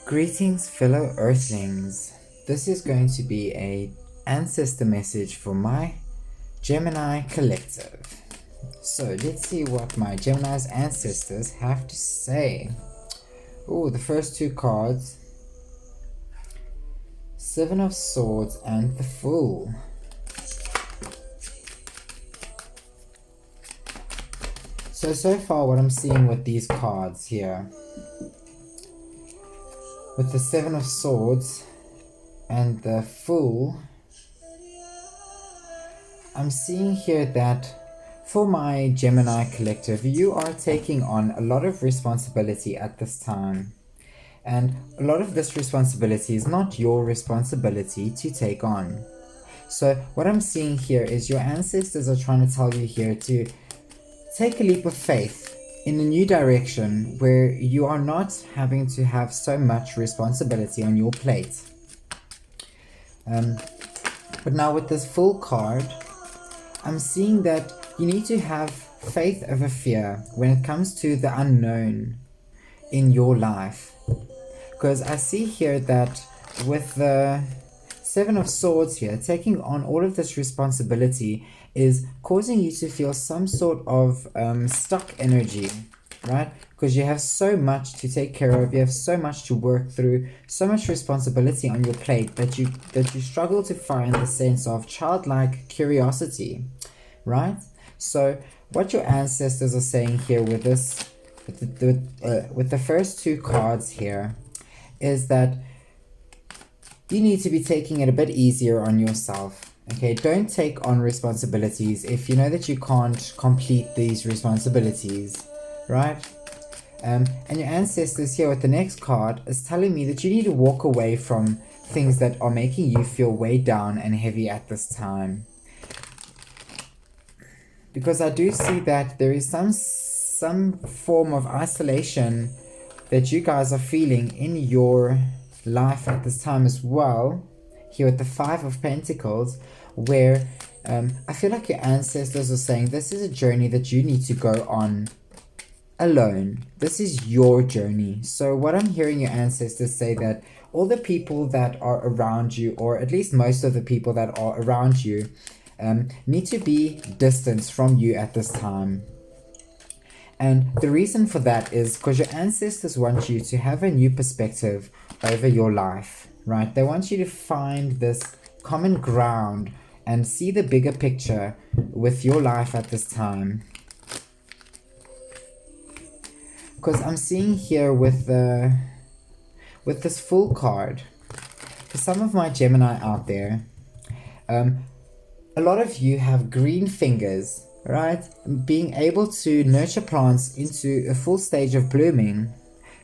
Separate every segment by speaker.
Speaker 1: Greetings, fellow Earthlings. This is going to be a ancestor message for my Gemini collective. So let's see what my Gemini's ancestors have to say. Oh, the first two cards. Seven of Swords and the Fool. So far what I'm seeing with these cards here, with the Seven of Swords and the Fool, I'm seeing here that for my Gemini collective, you are taking on a lot of responsibility at this time. And a lot of this responsibility is not your responsibility to take on. So what I'm seeing here is your ancestors are trying to tell you here to take a leap of faith in a new direction where you are not having to have so much responsibility on your plate. But now with this Fool card, I'm seeing that you need to have faith over fear when it comes to the unknown in your life. Because I see here that with the Seven of Swords here, taking on all of this responsibility is causing you to feel some sort of stuck energy, right? Because you have so much to take care of, you have so much to work through, so much responsibility on your plate that you struggle to find the sense of childlike curiosity, right? So what your ancestors are saying here with this, with the first two cards here, is that you need to be taking it a bit easier on yourself. Okay, don't take on responsibilities if you know that you can't complete these responsibilities, right? And your ancestors here with the next card is telling me that you need to walk away from things that are making you feel weighed down and heavy at this time. Because I do see that there is some form of isolation that you guys are feeling in your life at this time as well, here with the Five of Pentacles, where I feel like your ancestors are saying this is a journey that you need to go on alone. This is your journey. So what I'm hearing your ancestors say, that all the people that are around you, or at least most of the people that are around you, need to be distanced from you at this time. And the reason for that is because your ancestors want you to have a new perspective over your life, right? They want you to find this common ground and see the bigger picture with your life at this time. Because I'm seeing here with this Fool card, for some of my Gemini out there, a lot of you have green fingers, right? Being able to nurture plants into a full stage of blooming.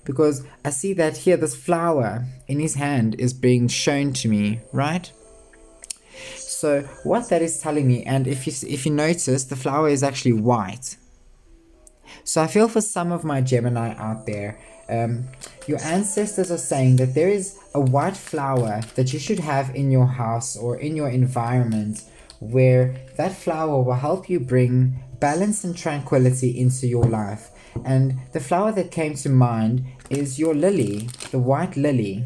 Speaker 1: Because I see that here this flower in his hand is being shown to me, right? So what that is telling me, and if you notice, the flower is actually white. So I feel for some of my Gemini out there, your ancestors are saying that there is a white flower that you should have in your house or in your environment, where that flower will help you bring balance and tranquility into your life. And the flower that came to mind is your lily, the white lily.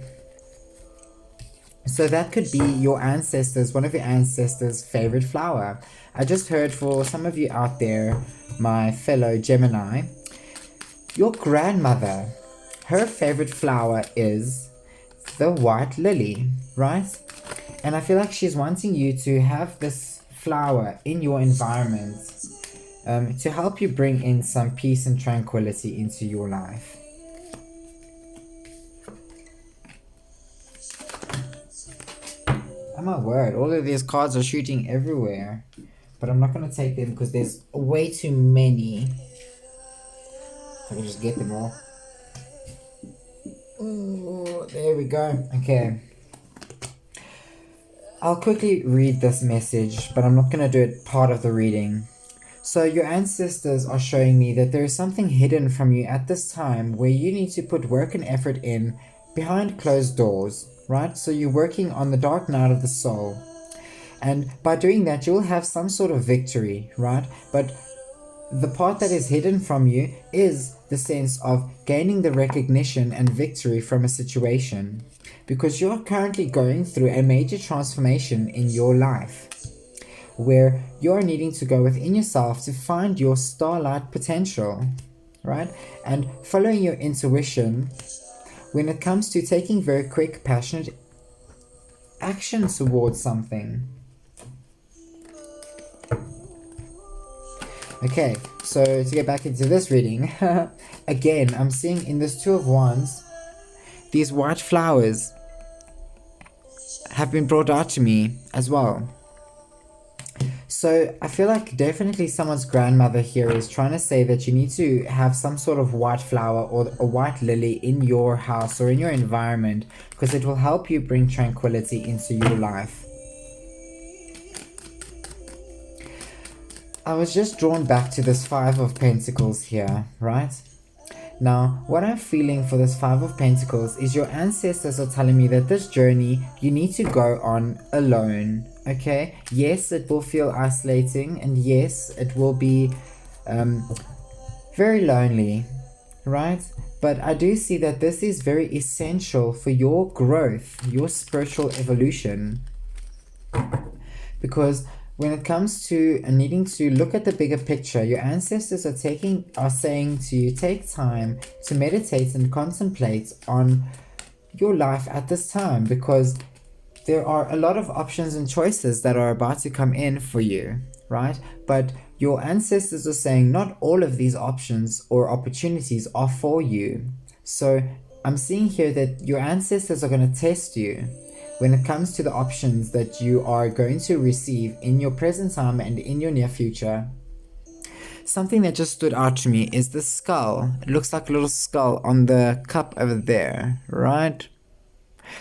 Speaker 1: So that could be your ancestors, one of your ancestors' favorite flower. I just heard for some of you out there, my fellow Gemini, your grandmother, her favorite flower is the white lily, right? And I feel like she's wanting you to have this flower in your environment to help you bring in some peace and tranquility into your life. Oh my word, all of these cards are shooting everywhere. But I'm not going to take them because there's way too many. If I can just get them all. Oh, there we go. Okay. I'll quickly read this message, but I'm not going to do it part of the reading. So your ancestors are showing me that there is something hidden from you at this time where you need to put work and effort in behind closed doors, right? So you're working on the dark night of the soul. And by doing that, you'll have some sort of victory, right? But the part that is hidden from you is the sense of gaining the recognition and victory from a situation, because you're currently going through a major transformation in your life where you're needing to go within yourself to find your starlight potential, right? And following your intuition when it comes to taking very quick, passionate action towards something. Okay, so to get back into this reading, again, I'm seeing in this Two of Wands, these white flowers have been brought out to me as well. So I feel like definitely someone's grandmother here is trying to say that you need to have some sort of white flower or a white lily in your house or in your environment, because it will help you bring tranquility into your life. I was just drawn back to this Five of Pentacles here, right? Now, what I'm feeling for this Five of Pentacles is your ancestors are telling me that this journey you need to go on alone, okay? Yes, it will feel isolating, and yes, it will be very lonely, right? But I do see that this is very essential for your growth, your spiritual evolution, because when it comes to needing to look at the bigger picture, your ancestors are saying to you, take time to meditate and contemplate on your life at this time, because there are a lot of options and choices that are about to come in for you, right? But your ancestors are saying not all of these options or opportunities are for you. So I'm seeing here that your ancestors are going to test you when it comes to the options that you are going to receive in your present time and in your near future. Something that just stood out to me is the skull. It looks like a little skull on the cup over there, right?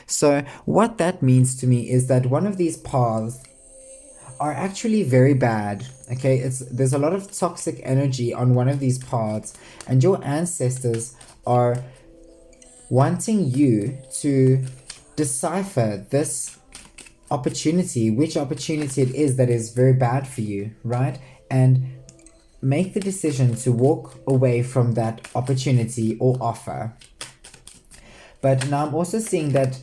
Speaker 1: So what that means to me is that one of these paths are actually very bad, okay? There's a lot of toxic energy on one of these paths, and your ancestors are wanting you to decipher this opportunity, which opportunity it is that is very bad for you, right? And make the decision to walk away from that opportunity or offer. But now I'm also seeing that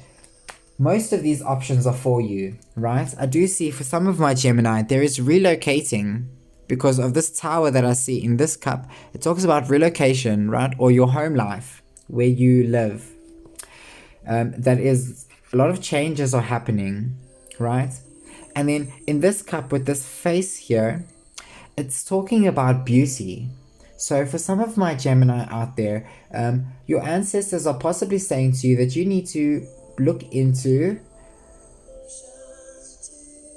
Speaker 1: most of these options are for you, right? I do see for some of my Gemini, there is relocating because of this tower that I see in this cup. It talks about relocation, right? Or your home life, where you live. That is, a lot of changes are happening, right? And then in this cup with this face here, it's talking about beauty. So for some of my Gemini out there, your ancestors are possibly saying to you that you need to look into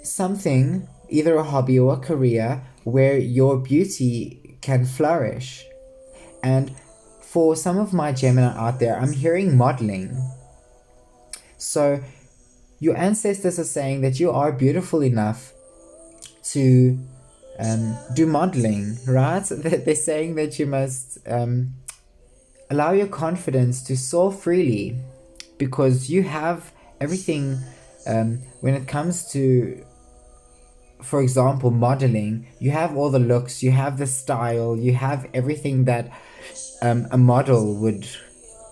Speaker 1: something, either a hobby or a career, where your beauty can flourish. And for some of my Gemini out there, I'm hearing modeling. So your ancestors are saying that you are beautiful enough to do modeling, right? They're saying that you must allow your confidence to soar freely, because you have everything when it comes to, for example, modeling. You have all the looks, you have the style, you have everything that a model would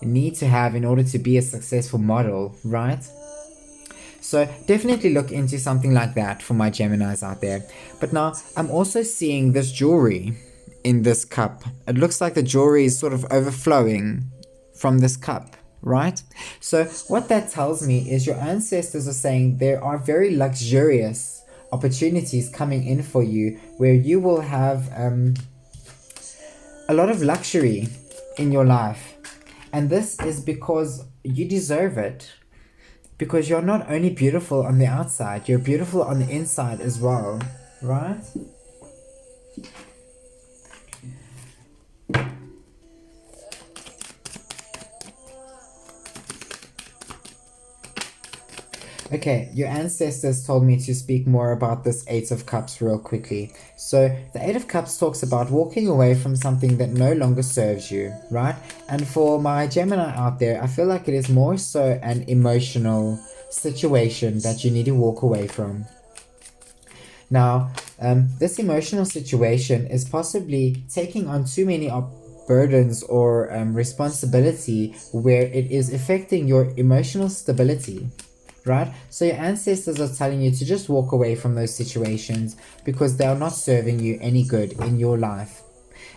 Speaker 1: need to have in order to be a successful model, right? So definitely look into something like that for my Geminis out there. But now I'm also seeing this jewelry in this cup. It looks like the jewelry is sort of overflowing from this cup, right? So what that tells me is your ancestors are saying there are very luxurious opportunities coming in for you, where you will have a lot of luxury in your life. And this is because you deserve it. Because you're not only beautiful on the outside, you're beautiful on the inside as well, right? Okay, your ancestors told me to speak more about this Eight of Cups real quickly. So the Eight of Cups talks about walking away from something that no longer serves you, right? And for my Gemini out there, I feel like it is more so an emotional situation that you need to walk away from. Now, this emotional situation is possibly taking on too many burdens or responsibility where it is affecting your emotional stability, right? So your ancestors are telling you to just walk away from those situations because they are not serving you any good in your life.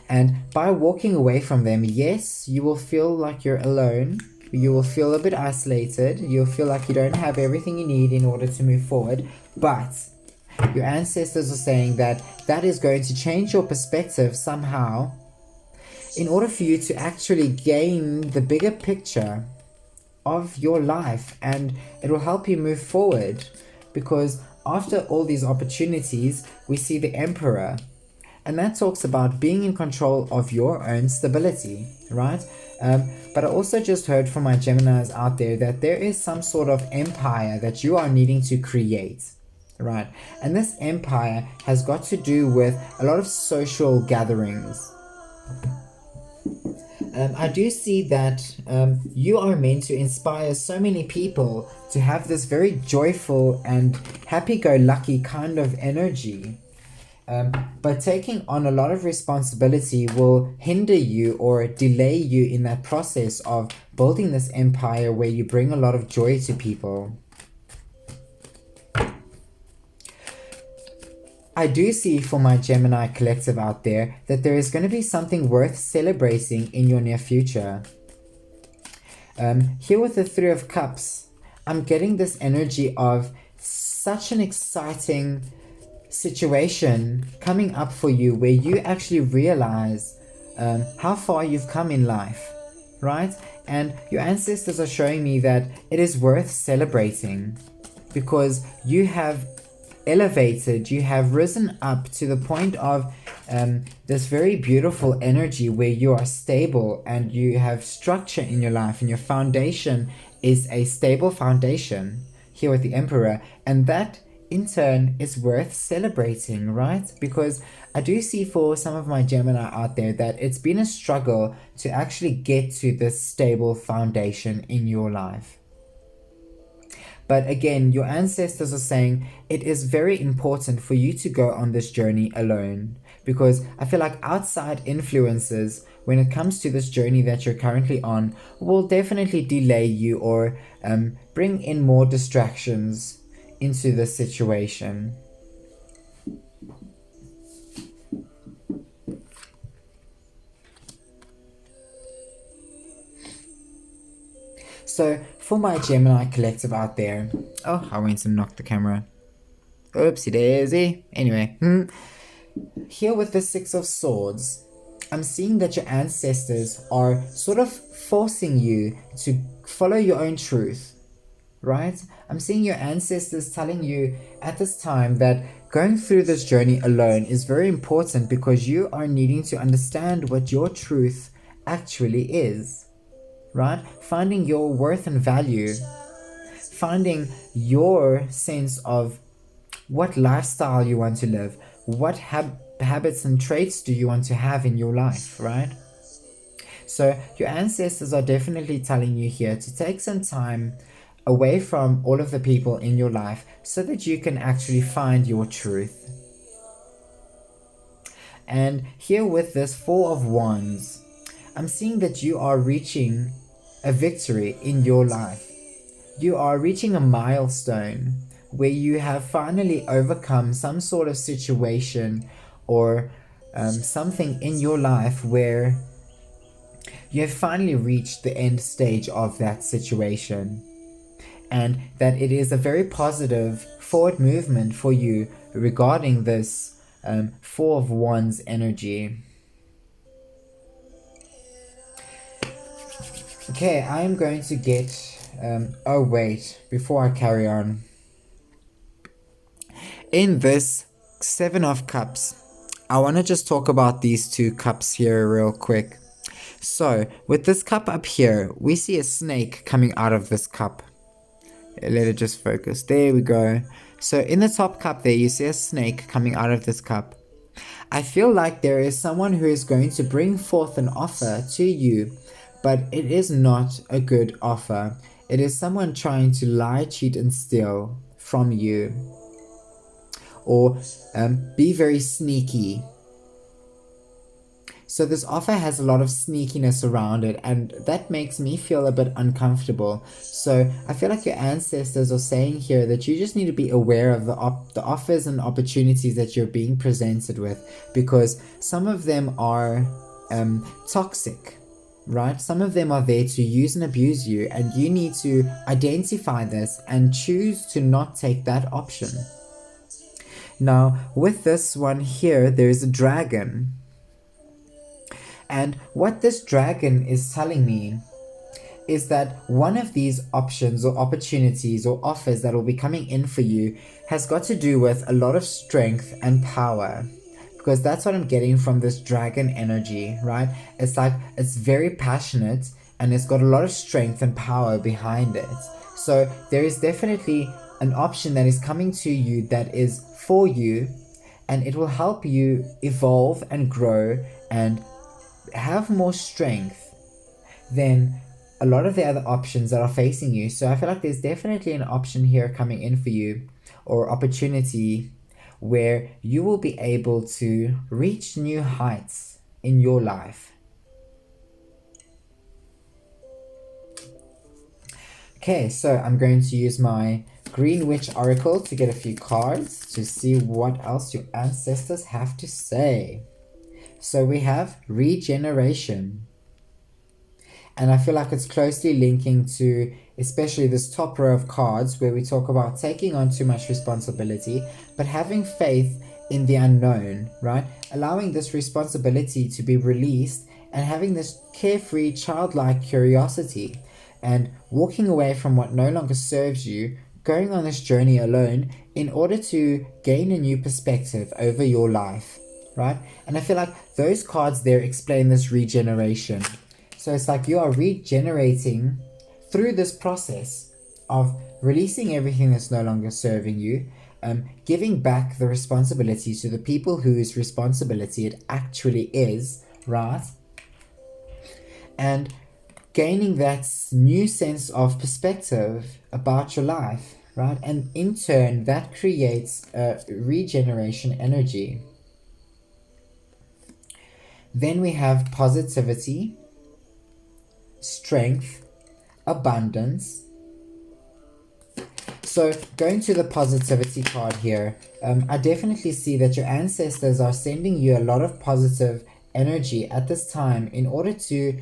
Speaker 1: And by walking away from them, yes, you will feel like you're alone. You will feel a bit isolated. You'll feel like you don't have everything you need in order to move forward. But your ancestors are saying that that is going to change your perspective somehow in order for you to actually gain the bigger picture of your life, and it will help you move forward. Because after all these opportunities, we see the Emperor, and that talks about being in control of your own stability, right? But I also just heard from my Geminis out there that there is some sort of empire that you are needing to create, right? And this empire has got to do with a lot of social gatherings. I do see that you are meant to inspire so many people to have this very joyful and happy-go-lucky kind of energy. But taking on a lot of responsibility will hinder you or delay you in that process of building this empire where you bring a lot of joy to people. I do see for my Gemini collective out there that there is going to be something worth celebrating in your near future. Here with the Three of Cups, I'm getting this energy of such an exciting situation coming up for you where you actually realize how far you've come in life, right? And your ancestors are showing me that it is worth celebrating because you have elevated, you have risen up to the point of this very beautiful energy where you are stable and you have structure in your life, and your foundation is a stable foundation here with the Emperor, and that in turn is worth celebrating, right? Because I do see for some of my Gemini out there that it's been a struggle to actually get to this stable foundation in your life. But again, your ancestors are saying it is very important for you to go on this journey alone, because I feel like outside influences, when it comes to this journey that you're currently on, will definitely delay you or bring in more distractions into the situation. So for my Gemini collective out there, oh, I went to knock the camera. Oopsie daisy. Anyway, here with the Six of Swords, I'm seeing that your ancestors are sort of forcing you to follow your own truth, right? I'm seeing your ancestors telling you at this time that going through this journey alone is very important because you are needing to understand what your truth actually is, right? Finding your worth and value, finding your sense of what lifestyle you want to live, what habits and traits do you want to have in your life, right? So your ancestors are definitely telling you here to take some time away from all of the people in your life so that you can actually find your truth. And here with this Four of Wands, I'm seeing that you are reaching a victory in your life. You are reaching a milestone where you have finally overcome some sort of situation or something in your life where you have finally reached the end stage of that situation, and that it is a very positive forward movement for you regarding this Four of Wands energy. Okay, I'm going to get oh wait, before I carry on, in this Seven of Cups, I want to just talk about these two cups here real quick. So with this cup up here, we see a snake coming out of this cup. Let it just focus. There we go. So in the top cup there, you see a snake coming out of this cup. I feel like there is someone who is going to bring forth an offer to you, but it is not a good offer. It is someone trying to lie, cheat, and steal from you. or be very sneaky. So this offer has a lot of sneakiness around it, and that makes me feel a bit uncomfortable. So I feel like your ancestors are saying here that you just need to be aware of the offers and opportunities that you're being presented with, because some of them are toxic, right? Some of them are there to use and abuse you, and you need to identify this and choose to not take that option. Now, with this one here, there's a dragon. And what this dragon is telling me is that one of these options or opportunities or offers that will be coming in for you has got to do with a lot of strength and power. Because that's what I'm getting from this dragon energy, right? It's like it's very passionate and it's got a lot of strength and power behind it. So there is definitely an option that is coming to you that is for you, and it will help you evolve and grow and have more strength than a lot of the other options that are facing you. So I feel like there's definitely an option here coming in for you, or opportunity, where you will be able to reach new heights in your life. Okay, so I'm going to use my Green Witch Oracle to get a few cards to see what else your ancestors have to say. So we have regeneration. And I feel like it's closely linking to especially this top row of cards where we talk about taking on too much responsibility, but having faith in the unknown, right? Allowing this responsibility to be released and having this carefree, childlike curiosity and walking away from what no longer serves you, going on this journey alone in order to gain a new perspective over your life, right? And I feel like those cards there explain this regeneration. So it's like you are regenerating through this process of releasing everything that's no longer serving you, giving back the responsibility to the people whose responsibility it actually is, right? And gaining that new sense of perspective about your life, right? And in turn, that creates a regeneration energy. Then we have positivity, strength, abundance. So going to the positivity card here, I definitely see that your ancestors are sending you a lot of positive energy at this time in order to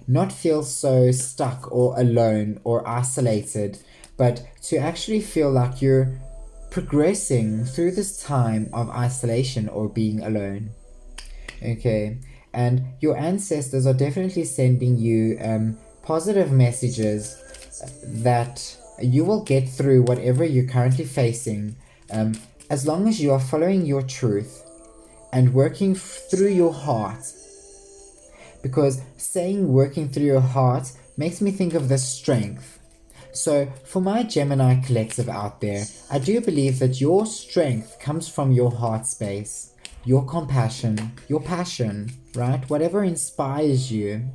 Speaker 1: not feel so stuck or alone or isolated, but to actually feel like you're progressing through this time of isolation or being alone. Okay, and your ancestors are definitely sending you positive messages that you will get through whatever you're currently facing, as long as you are following your truth and working through your heart. Because saying working through your heart makes me think of the strength. So for my Gemini collective out there, I do believe that your strength comes from your heart space, your compassion, your passion, right? Whatever inspires you.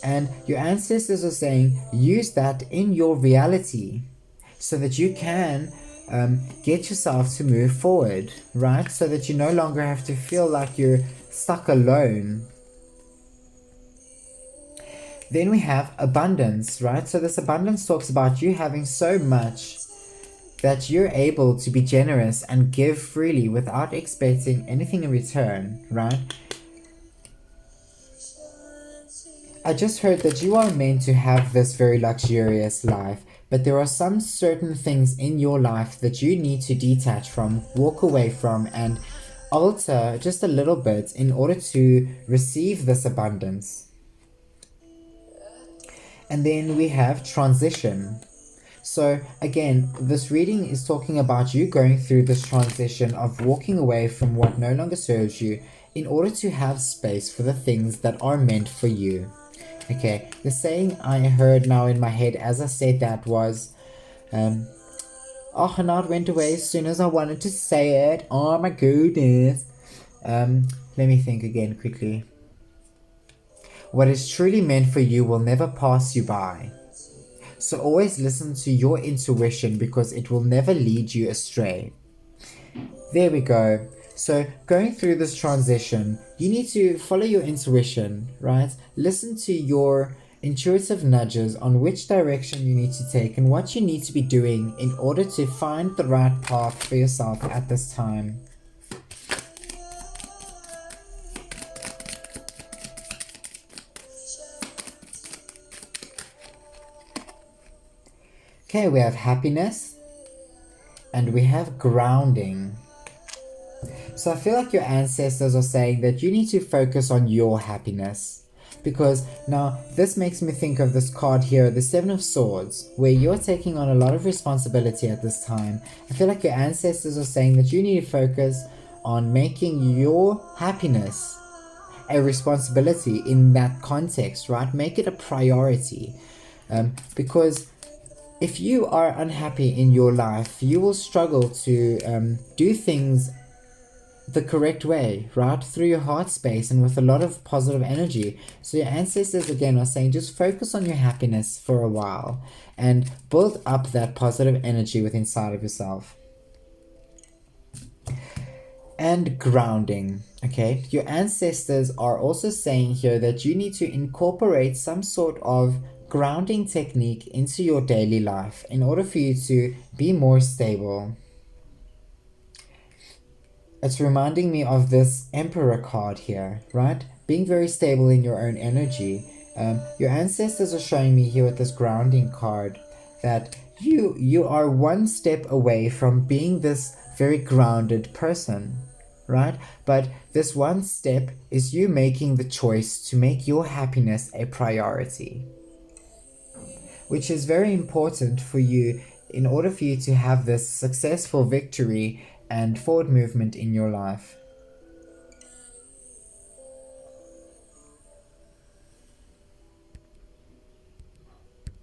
Speaker 1: And your ancestors are saying, use that in your reality so that you can get yourself to move forward, right? So that you no longer have to feel like you're stuck alone. Then we have abundance, right? So this abundance talks about you having so much that you're able to be generous and give freely without expecting anything in return, right? I just heard that you are meant to have this very luxurious life, but there are some certain things in your life that you need to detach from, walk away from, and alter just a little bit in order to receive this abundance. And then we have transition. So again, this reading is talking about you going through this transition of walking away from what no longer serves you in order to have space for the things that are meant for you. Okay, the saying I heard now in my head as I said that was, oh, and it went away as soon as I wanted to say it. Oh my goodness. Let me think again quickly. What is truly meant for you will never pass you by. So always listen to your intuition because it will never lead you astray. There we go. So going through this transition, you need to follow your intuition, right? Listen to your intuitive nudges on which direction you need to take and what you need to be doing in order to find the right path for yourself at this time. Okay, we have happiness and we have grounding. So I feel like your ancestors are saying that you need to focus on your happiness. Because now this makes me think of this card here, the Seven of Swords, where you're taking on a lot of responsibility at this time. I feel like your ancestors are saying that you need to focus on making your happiness a responsibility in that context, right? Make it a priority. Because if you are unhappy in your life, you will struggle to do things the correct way, right? Through your heart space and with a lot of positive energy. So your ancestors again are saying just focus on your happiness for a while and build up that positive energy within inside of yourself. And grounding, okay? Your ancestors are also saying here that you need to incorporate some sort of grounding technique into your daily life in order for you to be more stable. It's reminding me of this Emperor card here, right? Being very stable in your own energy. Your ancestors are showing me here with this grounding card that you are one step away from being this very grounded person, right? But this one step is you making the choice to make your happiness a priority, which is very important for you in order for you to have this successful victory and forward movement in your life.